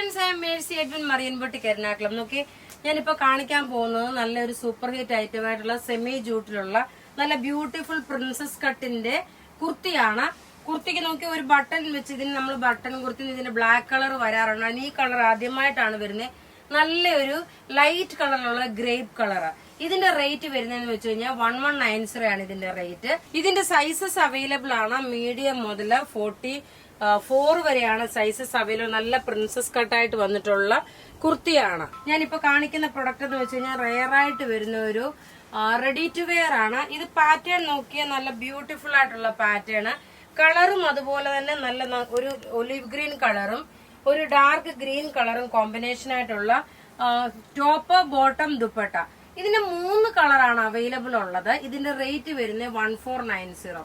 Friends, I M Mercy Edwin marine boutique Ernakulam. നോക്കി, ഞാനിപ്പോ കാണിക്കാൻ പോകുന്നത് നല്ലൊരു സൂപ്പർ ഹിറ്റ് ഐറ്റം ആയിട്ടുള്ള സെമി ജൂട്ടിലുള്ള നല്ല ബ്യൂട്ടിഫുൾ പ്രിൻസസ് കട്ടിന്റെ കുർത്തിയാണ്. കുർത്തിക്ക് നോക്കി ഒരു ബട്ടൺ വെച്ച് ഇതിന് നമ്മൾ ബട്ടൺ കുർത്തി ഇതിന്റെ ബ്ലാക്ക് കളർ വരാറുണ്ട്. ഈ കളർ ആദ്യമായിട്ടാണ് വരുന്നത്. നല്ലൊരു ലൈറ്റ് കളറിലുള്ള ഗ്രേപ്പ് കളർ. ഇതിന്റെ റേറ്റ് വരുന്നതെന്ന് വെച്ച് കഴിഞ്ഞാൽ 1190 ആണ് ഇതിന്റെ റേറ്റ്. ഇതിന്റെ സൈസസ് അവൈലബിൾ ആണ്. മീഡിയം മുതൽ 44 വരെയാണ് സൈസസ് അവൈലബിൾ. നല്ല പ്രിൻസസ് കട്ടായിട്ട് വന്നിട്ടുള്ള കുർത്തിയാണ്. ഞാനിപ്പോ കാണിക്കുന്ന പ്രൊഡക്റ്റ് എന്ന് വെച്ച് കഴിഞ്ഞാൽ റെയർ ആയിട്ട് വരുന്ന ഒരു റെഡി ടു വെയർ ആണ്. ഇത് പാറ്റേൺ നോക്കിയാൽ നല്ല ബ്യൂട്ടിഫുൾ ആയിട്ടുള്ള പാറ്റേൺ. കളറും അതുപോലെ തന്നെ നല്ല ഒരു ഒലിവ് ഗ്രീൻ കളറും ഒരു ഡാർക്ക് ഗ്രീൻ കളറും കോമ്പിനേഷൻ ആയിട്ടുള്ള ടോപ്പ് ബോട്ടം ദുപ്പട്ട. ഇതിന്റെ 3 കളറാണ് അവൈലബിൾ ഉള്ളത്. ഇതിന്റെ റേറ്റ് വരുന്നത് 1490.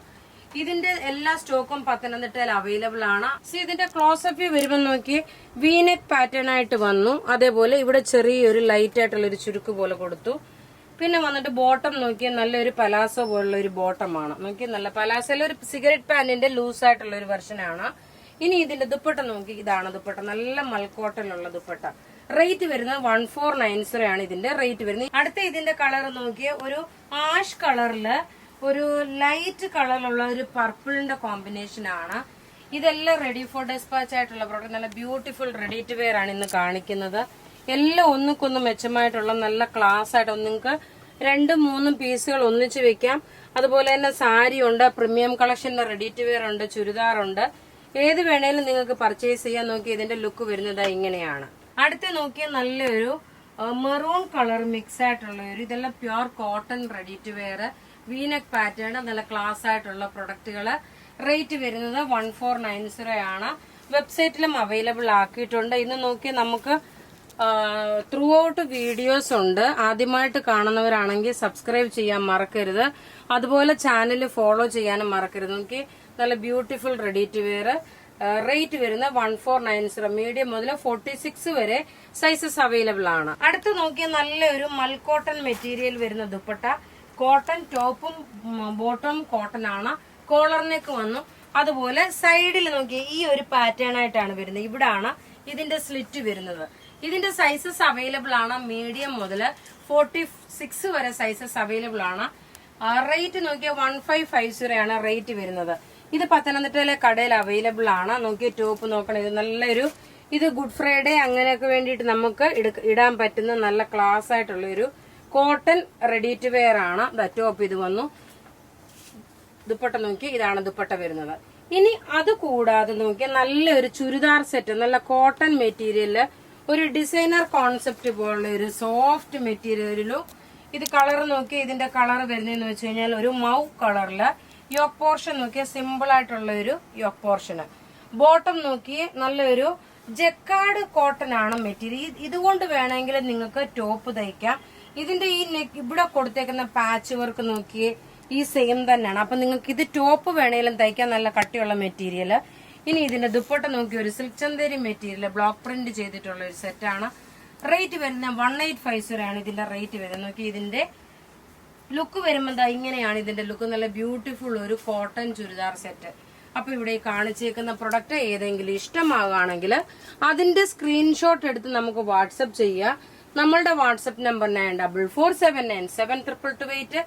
ഇതിന്റെ എല്ലാ സ്റ്റോക്കും പത്തനംതിട്ടയിൽ അവൈലബിൾ ആണ്. ഇതിന്റെ ക്ലോസപ്പ് വരുമ്പോൾ നോക്കി വീനെക്ക് പാറ്റേൺ ആയിട്ട് വന്നു. അതേപോലെ ഇവിടെ ചെറിയൊരു ലൈറ്റ് ആയിട്ടുള്ള ഒരു ചുരുക്ക് പോലെ കൊടുത്തു. പിന്നെ വന്നിട്ട് ബോട്ടം നോക്കിയാൽ നല്ലൊരു പലാസോ പോലുള്ള ഒരു ബോട്ടമാണ്. നോക്കി, നല്ല പലാസോയിലെ ഒരു സിഗരറ്റ് പാന്റിന്റെ ലൂസ് ആയിട്ടുള്ള ഒരു വെർഷനാണ്. ഇനി ഇതിന്റെ ദുപ്പട്ട നോക്കി, ഇതാണ് ദുപ്പട്ട. നല്ല മൽക്കോട്ടലുള്ള ദുപ്പട്ട. റേറ്റ് വരുന്നത് 1490 ആണ് ഇതിന്റെ റേറ്റ് വരുന്നത്. അടുത്ത ഇതിന്റെ കളർ നോക്കിയ ഒരു ആഷ് കളറില് ഒരു ലൈറ്റ് കളറിലുള്ള ഒരു പർപ്പിളിന്റെ കോമ്പിനേഷൻ ആണ്. ഇതെല്ലാം റെഡി ഫോർ ഡെസ്പാച്ച് ആയിട്ടുള്ള പ്രോഡക്റ്റ്. നല്ല ബ്യൂട്ടിഫുൾ റെഡി ടു വെയർ ആണ് ഇന്ന് കാണിക്കുന്നത്. എല്ലാം ഒന്നുക്കൊന്നും മെച്ചമായിട്ടുള്ള നല്ല ക്ലാസ് ആയിട്ട് നിങ്ങൾക്ക് 2-3 പീസുകൾ ഒന്നിച്ച് വെക്കാം. അതുപോലെ തന്നെ സാരി ഉണ്ട്, പ്രീമിയം കളക്ഷന്റെ റെഡി ടു വെയർ ഉണ്ട്, ചുരിദാർ ഉണ്ട്. ഏത് വേണേലും നിങ്ങൾക്ക് പർച്ചേസ് ചെയ്യാൻ. നോക്കി, ഇതിന്റെ ലുക്ക് വരുന്നത് ഇങ്ങനെയാണ്. അടുത്ത നോക്കിയാൽ നല്ലൊരു മെറൂൺ കളർ മിക്സ് ആയിട്ടുള്ള ഒരു, ഇതെല്ലാം pure cotton ready to wear V neck pattern നല്ല ക്ലാസ് ആയിട്ടുള്ള പ്രൊഡക്റ്റുകള്. റേറ്റ് വരുന്നത് 1490 ആണ്. വെബ്സൈറ്റിലും അവൈലബിൾ ആക്കിയിട്ടുണ്ട്. ഇന്ന് നോക്കി നമുക്ക് ത്രൂ ഔട്ട് വീഡിയോസ് ഉണ്ട്. ആദ്യമായിട്ട് കാണുന്നവരാണെങ്കിൽ സബ്സ്ക്രൈബ് ചെയ്യാൻ മറക്കരുത്. അതുപോലെ ചാനൽ ഫോളോ ചെയ്യാനും മറക്കരുത്. നോക്കി, നല്ല beautiful ready to wear. Rate വരുന്ന 1490. മീഡിയം മുതൽ 46 വരെ സൈസസ് അവൈലബിൾ ആണ്. അടുത്ത് നോക്കിയാൽ നല്ലൊരു മൽക്കോട്ടൺ മെറ്റീരിയൽ വരുന്ന ദുപ്പട്ട. കോട്ടൺ ടോപ്പും ബോട്ടം കോട്ടൺ ആണ്. കോളർ നെക്ക് വന്നു. അതുപോലെ സൈഡിൽ നോക്കിയാൽ ഈ ഒരു പാറ്റേൺ ആയിട്ടാണ് വരുന്നത്. ഇവിടാണ് ഇതിന്റെ സ്ലിറ്റ് വരുന്നത്. ഇതിന്റെ സൈസസ് അവൈലബിൾ ആണ്. മീഡിയം മുതൽ 46 വരെ സൈസസ് അവൈലബിൾ ആണ്. റേറ്റ് നോക്കിയാൽ 1550 ആണ് റേറ്റ് വരുന്നത്. ഇത് പത്തനംതിട്ടയിലെ കടയിൽ അവൈലബിൾ ആണ്. നോക്കിയ ടോപ്പ് നോക്കണം. ഇത് നല്ലൊരു, ഇത് ഗുഡ് ഫ്രൈഡേ അങ്ങനെയൊക്കെ വേണ്ടിയിട്ട് നമുക്ക് ഇടാൻ പറ്റുന്ന നല്ല ക്ലാസ് ആയിട്ടുള്ള ഒരു കോട്ടൺ റെഡി ടു വെയർ ആണ്. ടോപ്പ് ഇത് വന്നു. ദുപ്പട്ട നോക്കി, ഇതാണ് ദുപ്പട്ട വരുന്നത്. ഇനി അത് കൂടാതെ നോക്കിയാൽ നല്ലൊരു ചുരിദാർ സെറ്റ്, നല്ല കോട്ടൺ മെറ്റീരിയല്, ഒരു ഡിസൈനർ കോൺസെപ്റ്റ് പോലുള്ള ഒരു സോഫ്റ്റ് മെറ്റീരിയലിലും. ഇത് കളർ നോക്കി, ഇതിന്റെ കളർ വരുന്നതെന്ന് വെച്ച് കഴിഞ്ഞാൽ ഒരു മൗ കളറില്. യോക്ക് പോർഷൻ നോക്കിയാൽ സിമ്പിൾ ആയിട്ടുള്ള ഒരു യോക്ക് പോർഷന്. ബോട്ടം നോക്കി നല്ലൊരു ജക്കാർഡ് കോട്ടൺ ആണ് മെറ്റീരിയൽ. ഇതുകൊണ്ട് വേണമെങ്കിൽ നിങ്ങൾക്ക് ടോപ്പ് തയ്ക്കാം. ഇതിന്റെ ഈ നെക്ക് ഇവിടെ കൊടുത്തേക്കുന്ന പാച്ച് വർക്ക് നോക്കിയേ ഈ സെയിം തന്നെയാണ്. അപ്പൊ നിങ്ങൾക്ക് ഇത് ടോപ്പ് വേണമെങ്കിലും തയ്ക്കാൻ. നല്ല കട്ടിയുള്ള മെറ്റീരിയൽ. ഇനി ഇതിന്റെ ദുപ്പട്ട നോക്കി ഒരു silk Chanderi material block print ചെയ്തിട്ടുള്ള ഒരു സെറ്റാണ്. റേറ്റ് വരുന്നത് 1850 ആണ് ഇതിന്റെ റേറ്റ് വരുന്നത്. നോക്കി, ഇതിന്റെ ലുക്ക് വരുമ്പോൾ ഇങ്ങനെയാണ് ഇതിന്റെ ലുക്ക്. നല്ല ബ്യൂട്ടിഫുൾ ഒരു കോട്ടൺ ചുരിദാർ സെറ്റ്. അപ്പൊ ഇവിടെ കാണിച്ചേക്കുന്ന പ്രൊഡക്റ്റ് ഏതെങ്കിലും ഇഷ്ടമാകുകയാണെങ്കിൽ അതിന്റെ സ്ക്രീൻഷോട്ട് എടുത്ത് നമുക്ക് വാട്സപ്പ് ചെയ്യാം. നമ്മളുടെ വാട്സപ്പ് നമ്പർ 9447972228.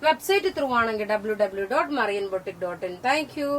വെബ്സൈറ്റ് ത്രൂ ആണെങ്കിൽ www.marianboutique.in. Thank you.